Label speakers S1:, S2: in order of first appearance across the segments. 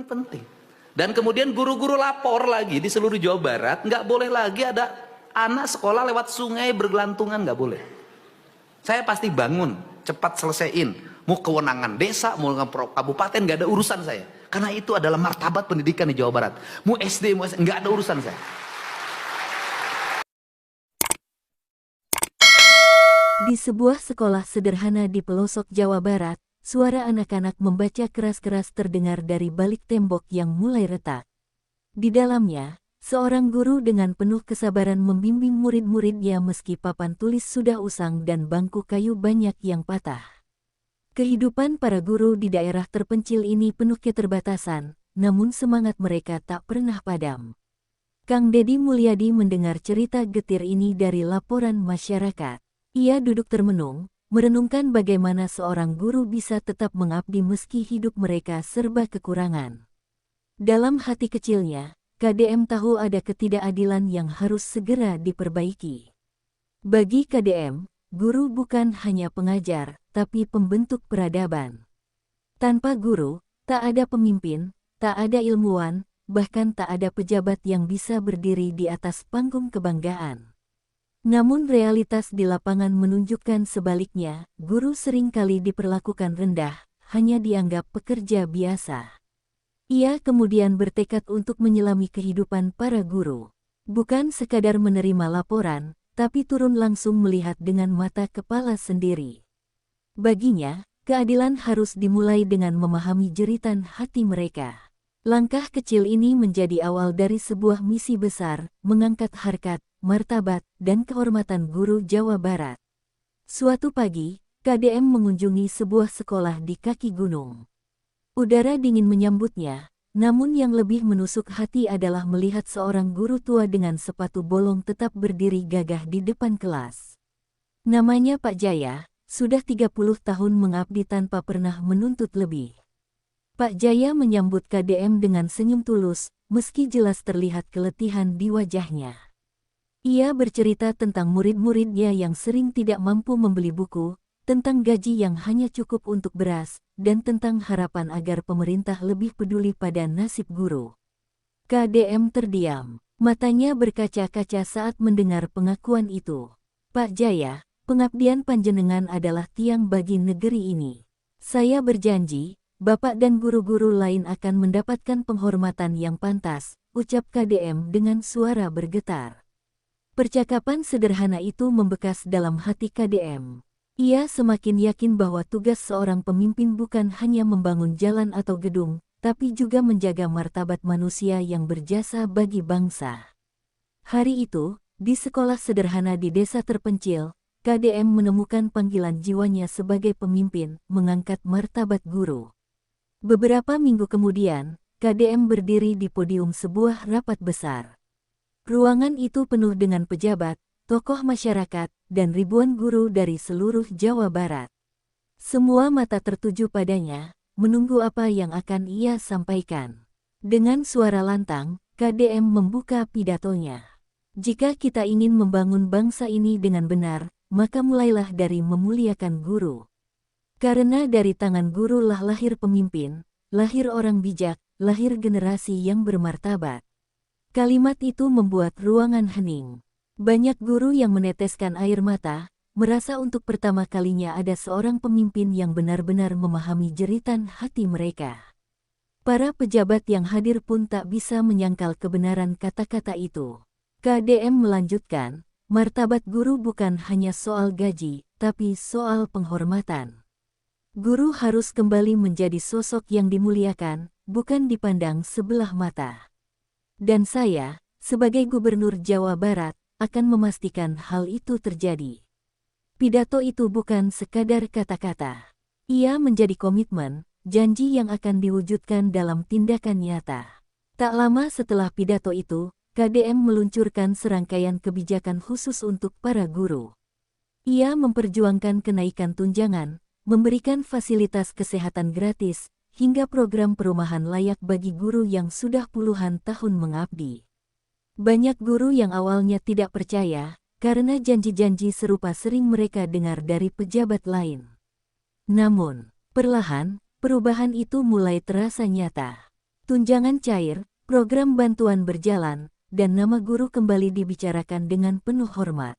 S1: penting. Dan kemudian guru-guru lapor lagi di seluruh Jawa Barat, nggak boleh lagi ada anak sekolah lewat sungai bergelantungan, nggak boleh. Saya pasti bangun, cepat selesaiin. Mau kewenangan desa, mau kabupaten, nggak ada urusan saya. Karena itu adalah martabat pendidikan di Jawa Barat. Mau SD, mau SD, nggak ada urusan saya.
S2: Di sebuah sekolah sederhana di pelosok Jawa Barat, suara anak-anak membaca keras-keras terdengar dari balik tembok yang mulai retak. Di dalamnya, seorang guru dengan penuh kesabaran membimbing murid-muridnya meski papan tulis sudah usang dan bangku kayu banyak yang patah. Kehidupan para guru di daerah terpencil ini penuh keterbatasan, namun semangat mereka tak pernah padam. Kang Dedi Mulyadi mendengar cerita getir ini dari laporan masyarakat. Ia duduk termenung, merenungkan bagaimana seorang guru bisa tetap mengabdi meski hidup mereka serba kekurangan. Dalam hati kecilnya, KDM tahu ada ketidakadilan yang harus segera diperbaiki. Bagi KDM, guru bukan hanya pengajar, tapi pembentuk peradaban. Tanpa guru, tak ada pemimpin, tak ada ilmuwan, bahkan tak ada pejabat yang bisa berdiri di atas panggung kebanggaan. Namun realitas di lapangan menunjukkan sebaliknya, guru seringkali diperlakukan rendah, hanya dianggap pekerja biasa. Ia kemudian bertekad untuk menyelami kehidupan para guru. Bukan sekadar menerima laporan, tapi turun langsung melihat dengan mata kepala sendiri. Baginya, keadilan harus dimulai dengan memahami jeritan hati mereka. Langkah kecil ini menjadi awal dari sebuah misi besar, mengangkat harkat, martabat, dan kehormatan guru Jawa Barat. Suatu pagi, KDM mengunjungi sebuah sekolah di kaki gunung. Udara dingin menyambutnya, namun yang lebih menusuk hati adalah melihat seorang guru tua dengan sepatu bolong tetap berdiri gagah di depan kelas. Namanya Pak Jaya, sudah 30 tahun mengabdi tanpa pernah menuntut lebih. Pak Jaya menyambut KDM dengan senyum tulus, meski jelas terlihat keletihan di wajahnya. Ia bercerita tentang murid-muridnya yang sering tidak mampu membeli buku, tentang gaji yang hanya cukup untuk beras, dan tentang harapan agar pemerintah lebih peduli pada nasib guru. KDM terdiam, matanya berkaca-kaca saat mendengar pengakuan itu. Pak Jaya, pengabdian panjenengan adalah tiang bagi negeri ini. Saya berjanji, Bapak dan guru-guru lain akan mendapatkan penghormatan yang pantas, ucap KDM dengan suara bergetar. Percakapan sederhana itu membekas dalam hati KDM. Ia semakin yakin bahwa tugas seorang pemimpin bukan hanya membangun jalan atau gedung, tapi juga menjaga martabat manusia yang berjasa bagi bangsa. Hari itu, di sekolah sederhana di desa terpencil, KDM menemukan panggilan jiwanya sebagai pemimpin, mengangkat martabat guru. Beberapa minggu kemudian, KDM berdiri di podium sebuah rapat besar. Ruangan itu penuh dengan pejabat, tokoh masyarakat, dan ribuan guru dari seluruh Jawa Barat. Semua mata tertuju padanya, menunggu apa yang akan ia sampaikan. Dengan suara lantang, KDM membuka pidatonya. Jika kita ingin membangun bangsa ini dengan benar, maka mulailah dari memuliakan guru. Karena dari tangan guru lah lahir pemimpin, lahir orang bijak, lahir generasi yang bermartabat. Kalimat itu membuat ruangan hening. Banyak guru yang meneteskan air mata, merasa untuk pertama kalinya ada seorang pemimpin yang benar-benar memahami jeritan hati mereka. Para pejabat yang hadir pun tak bisa menyangkal kebenaran kata-kata itu. KDM melanjutkan, martabat guru bukan hanya soal gaji, tapi soal penghormatan. Guru harus kembali menjadi sosok yang dimuliakan, bukan dipandang sebelah mata. Dan saya, sebagai Gubernur Jawa Barat, akan memastikan hal itu terjadi. Pidato itu bukan sekadar kata-kata. Ia menjadi komitmen, janji yang akan diwujudkan dalam tindakan nyata. Tak lama setelah pidato itu, KDM meluncurkan serangkaian kebijakan khusus untuk para guru. Ia memperjuangkan kenaikan tunjangan, memberikan fasilitas kesehatan gratis, hingga program perumahan layak bagi guru yang sudah puluhan tahun mengabdi. Banyak guru yang awalnya tidak percaya, karena janji-janji serupa sering mereka dengar dari pejabat lain. Namun, perlahan, perubahan itu mulai terasa nyata. Tunjangan cair, program bantuan berjalan, dan nama guru kembali dibicarakan dengan penuh hormat.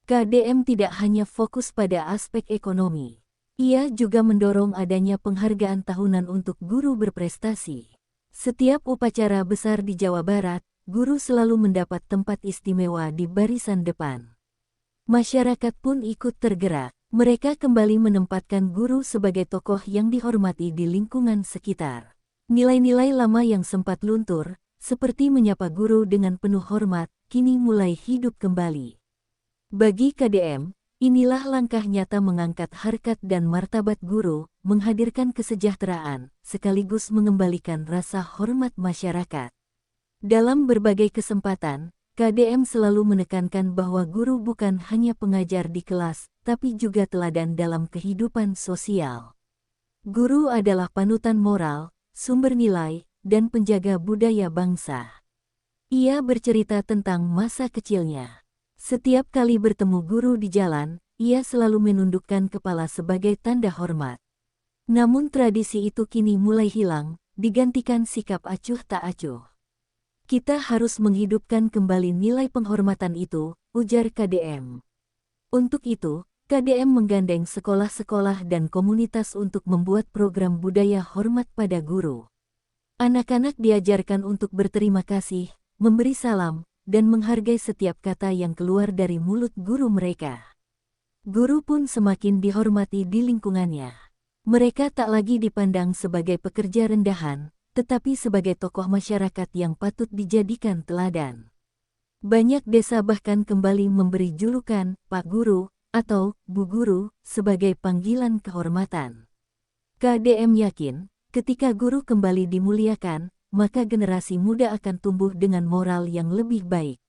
S2: KDM tidak hanya fokus pada aspek ekonomi. Ia juga mendorong adanya penghargaan tahunan untuk guru berprestasi. Setiap upacara besar di Jawa Barat, guru selalu mendapat tempat istimewa di barisan depan. Masyarakat pun ikut tergerak. Mereka kembali menempatkan guru sebagai tokoh yang dihormati di lingkungan sekitar. Nilai-nilai lama yang sempat luntur, seperti menyapa guru dengan penuh hormat, kini mulai hidup kembali. Bagi KDM, inilah langkah nyata mengangkat harkat dan martabat guru, menghadirkan kesejahteraan, sekaligus mengembalikan rasa hormat masyarakat. Dalam berbagai kesempatan, KDM selalu menekankan bahwa guru bukan hanya pengajar di kelas, tapi juga teladan dalam kehidupan sosial. Guru adalah panutan moral, sumber nilai, dan penjaga budaya bangsa. Ia bercerita tentang masa kecilnya. Setiap kali bertemu guru di jalan, ia selalu menundukkan kepala sebagai tanda hormat. Namun tradisi itu kini mulai hilang, digantikan sikap acuh tak acuh. Kita harus menghidupkan kembali nilai penghormatan itu, ujar KDM. Untuk itu, KDM menggandeng sekolah-sekolah dan komunitas untuk membuat program budaya hormat pada guru. Anak-anak diajarkan untuk berterima kasih, memberi salam, dan menghargai setiap kata yang keluar dari mulut guru mereka. Guru pun semakin dihormati di lingkungannya. Mereka tak lagi dipandang sebagai pekerja rendahan, tetapi sebagai tokoh masyarakat yang patut dijadikan teladan. Banyak desa bahkan kembali memberi julukan Pak Guru atau Bu Guru sebagai panggilan kehormatan. KDM yakin, ketika guru kembali dimuliakan, maka generasi muda akan tumbuh dengan moral yang lebih baik.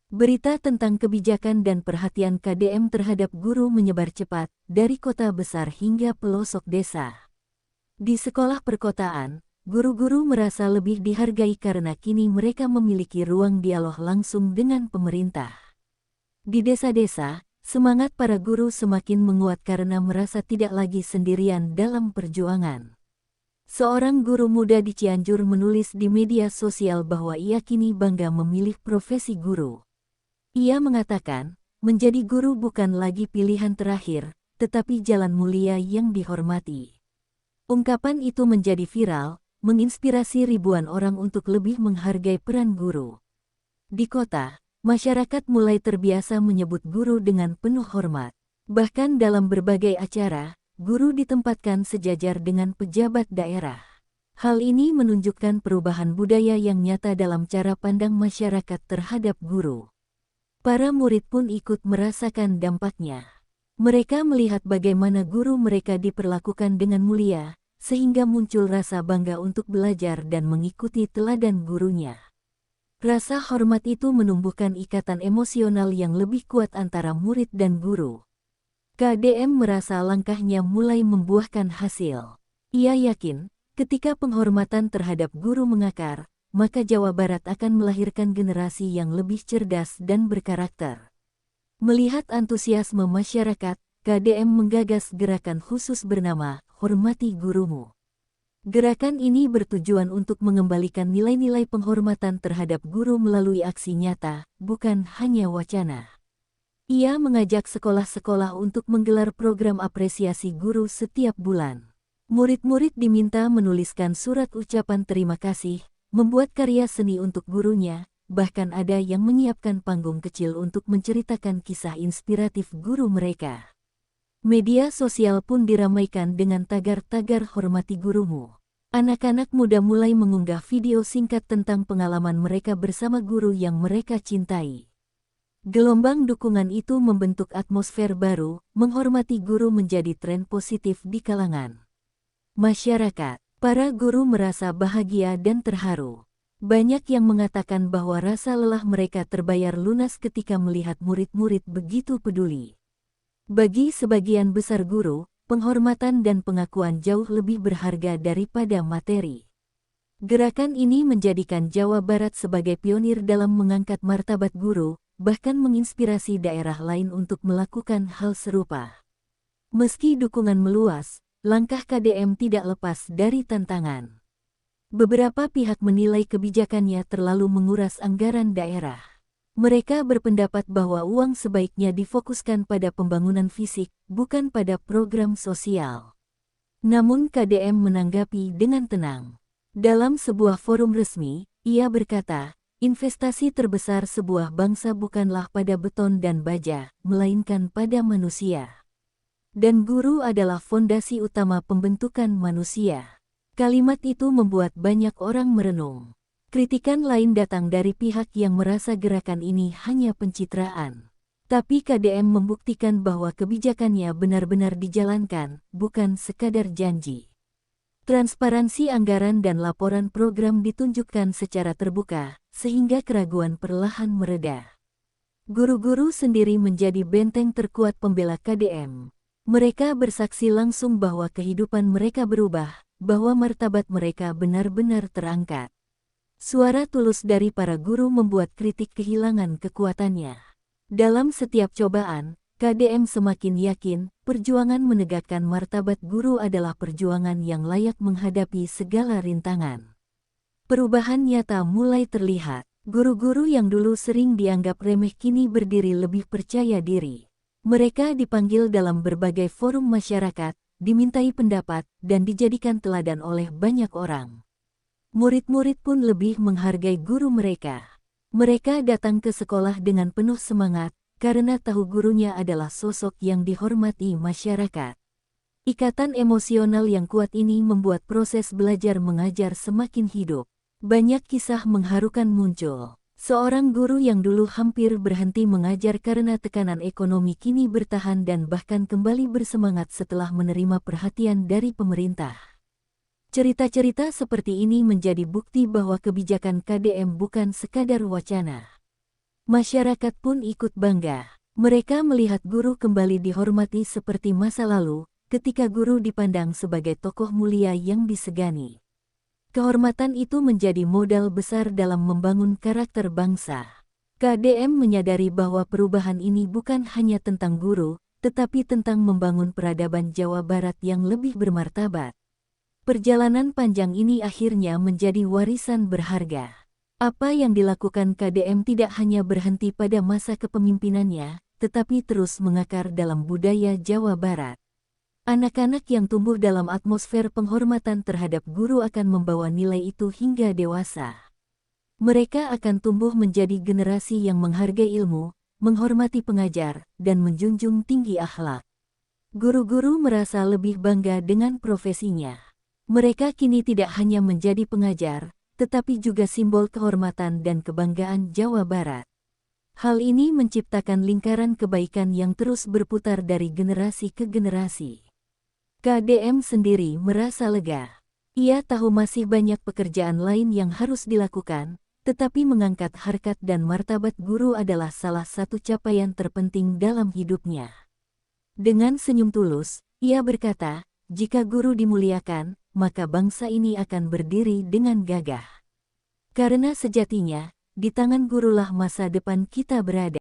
S2: Berita tentang kebijakan dan perhatian KDM terhadap guru menyebar cepat, dari kota besar hingga pelosok desa. Di sekolah perkotaan, guru-guru merasa lebih dihargai karena kini mereka memiliki ruang dialog langsung dengan pemerintah. Di desa-desa, semangat para guru semakin menguat karena merasa tidak lagi sendirian dalam perjuangan. Seorang guru muda di Cianjur menulis di media sosial bahwa ia kini bangga memilih profesi guru. Ia mengatakan, menjadi guru bukan lagi pilihan terakhir, tetapi jalan mulia yang dihormati. Ungkapan itu menjadi viral, menginspirasi ribuan orang untuk lebih menghargai peran guru. Di kota, masyarakat mulai terbiasa menyebut guru dengan penuh hormat. Bahkan dalam berbagai acara, guru ditempatkan sejajar dengan pejabat daerah. Hal ini menunjukkan perubahan budaya yang nyata dalam cara pandang masyarakat terhadap guru. Para murid pun ikut merasakan dampaknya. Mereka melihat bagaimana guru mereka diperlakukan dengan mulia, sehingga muncul rasa bangga untuk belajar dan mengikuti teladan gurunya. Rasa hormat itu menumbuhkan ikatan emosional yang lebih kuat antara murid dan guru. KDM merasa langkahnya mulai membuahkan hasil. Ia yakin, ketika penghormatan terhadap guru mengakar, maka Jawa Barat akan melahirkan generasi yang lebih cerdas dan berkarakter. Melihat antusiasme masyarakat, KDM menggagas gerakan khusus bernama Hormati Gurumu. Gerakan ini bertujuan untuk mengembalikan nilai-nilai penghormatan terhadap guru melalui aksi nyata, bukan hanya wacana. Ia mengajak sekolah-sekolah untuk menggelar program apresiasi guru setiap bulan. Murid-murid diminta menuliskan surat ucapan terima kasih, membuat karya seni untuk gurunya, bahkan ada yang menyiapkan panggung kecil untuk menceritakan kisah inspiratif guru mereka. Media sosial pun diramaikan dengan tagar-tagar hormati gurumu. Anak-anak muda mulai mengunggah video singkat tentang pengalaman mereka bersama guru yang mereka cintai. Gelombang dukungan itu membentuk atmosfer baru, menghormati guru menjadi tren positif di kalangan masyarakat. Para guru merasa bahagia dan terharu. Banyak yang mengatakan bahwa rasa lelah mereka terbayar lunas ketika melihat murid-murid begitu peduli. Bagi sebagian besar guru, penghormatan dan pengakuan jauh lebih berharga daripada materi. Gerakan ini menjadikan Jawa Barat sebagai pionir dalam mengangkat martabat guru, bahkan menginspirasi daerah lain untuk melakukan hal serupa. Meski dukungan meluas, langkah KDM tidak lepas dari tantangan. Beberapa pihak menilai kebijakannya terlalu menguras anggaran daerah. Mereka berpendapat bahwa uang sebaiknya difokuskan pada pembangunan fisik, bukan pada program sosial. Namun KDM menanggapi dengan tenang. Dalam sebuah forum resmi, ia berkata, investasi terbesar sebuah bangsa bukanlah pada beton dan baja, melainkan pada manusia. Dan guru adalah fondasi utama pembentukan manusia. Kalimat itu membuat banyak orang merenung. Kritikan lain datang dari pihak yang merasa gerakan ini hanya pencitraan. Tapi KDM membuktikan bahwa kebijakannya benar-benar dijalankan, bukan sekadar janji. Transparansi anggaran dan laporan program ditunjukkan secara terbuka, sehingga keraguan perlahan mereda. Guru-guru sendiri menjadi benteng terkuat pembela KDM. Mereka bersaksi langsung bahwa kehidupan mereka berubah, bahwa martabat mereka benar-benar terangkat. Suara tulus dari para guru membuat kritik kehilangan kekuatannya. Dalam setiap cobaan, KDM semakin yakin, perjuangan menegakkan martabat guru adalah perjuangan yang layak menghadapi segala rintangan. Perubahan nyata mulai terlihat. Guru-guru yang dulu sering dianggap remeh kini berdiri lebih percaya diri. Mereka dipanggil dalam berbagai forum masyarakat, dimintai pendapat, dan dijadikan teladan oleh banyak orang. Murid-murid pun lebih menghargai guru mereka. Mereka datang ke sekolah dengan penuh semangat, karena tahu gurunya adalah sosok yang dihormati masyarakat. Ikatan emosional yang kuat ini membuat proses belajar mengajar semakin hidup. Banyak kisah mengharukan muncul. Seorang guru yang dulu hampir berhenti mengajar karena tekanan ekonomi kini bertahan dan bahkan kembali bersemangat setelah menerima perhatian dari pemerintah. Cerita-cerita seperti ini menjadi bukti bahwa kebijakan KDM bukan sekadar wacana. Masyarakat pun ikut bangga. Mereka melihat guru kembali dihormati seperti masa lalu, ketika guru dipandang sebagai tokoh mulia yang disegani. Kehormatan itu menjadi modal besar dalam membangun karakter bangsa. KDM menyadari bahwa perubahan ini bukan hanya tentang guru, tetapi tentang membangun peradaban Jawa Barat yang lebih bermartabat. Perjalanan panjang ini akhirnya menjadi warisan berharga. Apa yang dilakukan KDM tidak hanya berhenti pada masa kepemimpinannya, tetapi terus mengakar dalam budaya Jawa Barat. Anak-anak yang tumbuh dalam atmosfer penghormatan terhadap guru akan membawa nilai itu hingga dewasa. Mereka akan tumbuh menjadi generasi yang menghargai ilmu, menghormati pengajar, dan menjunjung tinggi akhlak. Guru-guru merasa lebih bangga dengan profesinya. Mereka kini tidak hanya menjadi pengajar, tetapi juga simbol kehormatan dan kebanggaan Jawa Barat. Hal ini menciptakan lingkaran kebaikan yang terus berputar dari generasi ke generasi. KDM sendiri merasa lega. Ia tahu masih banyak pekerjaan lain yang harus dilakukan, tetapi mengangkat harkat dan martabat guru adalah salah satu capaian terpenting dalam hidupnya. Dengan senyum tulus, ia berkata, jika guru dimuliakan, maka bangsa ini akan berdiri dengan gagah. Karena sejatinya, di tangan gurulah masa depan kita berada.